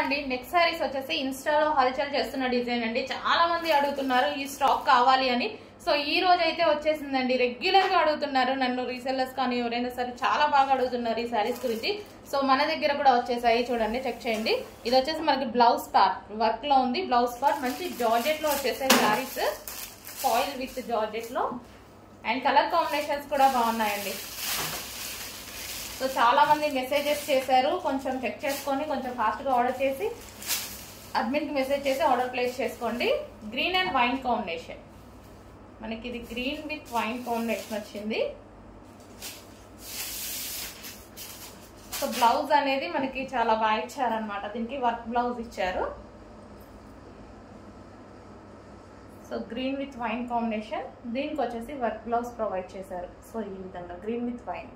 అండి నెక్స్ట్ సారీస్ వచ్చేసి ఇన్స్టాలో హల్చల్ చేస్తున్న డిజైన్ అండి. చాలా మంది అడుగుతున్నారు ఈ స్టాక్ కావాలి అని. సో ఈ రోజు అయితే వచ్చేసిందండి. రెగ్యులర్ గా అడుగుతున్నారు నన్ను, రీసెల్లర్స్ కానీ ఎవరైనా సరే చాలా బాగా అడుగుతున్నారు ఈ సారీస్ గురించి. సో మన దగ్గర కూడా వచ్చేసాయి, చూడండి చెక్ చేయండి. ఇది వచ్చేసి మనకి బ్లౌజ్ పార్ట్ వర్క్ లో ఉంది. బ్లౌజ్ పార్ట్ మంచి జార్జెట్ లో వచ్చేసాయి సారీస్, ఫాయిల్ విత్ జార్జెట్ లో. అండ్ కలర్ కాంబినేషన్స్ కూడా బాగున్నాయండి. సో చాలా మంది మెసేజెస్ చేశారు, కొంచెం చెక్ చేసుకొని కొంచెం ఫాస్ట్ గా ఆర్డర్ చేసి అడ్మిన్ కి మెసేజ్ చేసి ఆర్డర్ ప్లేస్ చేసుకోండి. గ్రీన్ అండ్ వైన్ కాంబినేషన్, మనకి ఇది గ్రీన్ విత్ వైన్ కాంబినేషన్ వచ్చింది. సో బ్లౌజ్ అనేది మనకి చాలా బాగా ఇచ్చారనమాట, దీనికి వర్క్ బ్లౌజ్ ఇచ్చారు. So green with wine combination, దీనికి వచ్చేసి వర్క్ బ్లౌజ్ ప్రొవైడ్ చేశారు. సో ఈ విధంగా గ్రీన్ విత్ వైన్.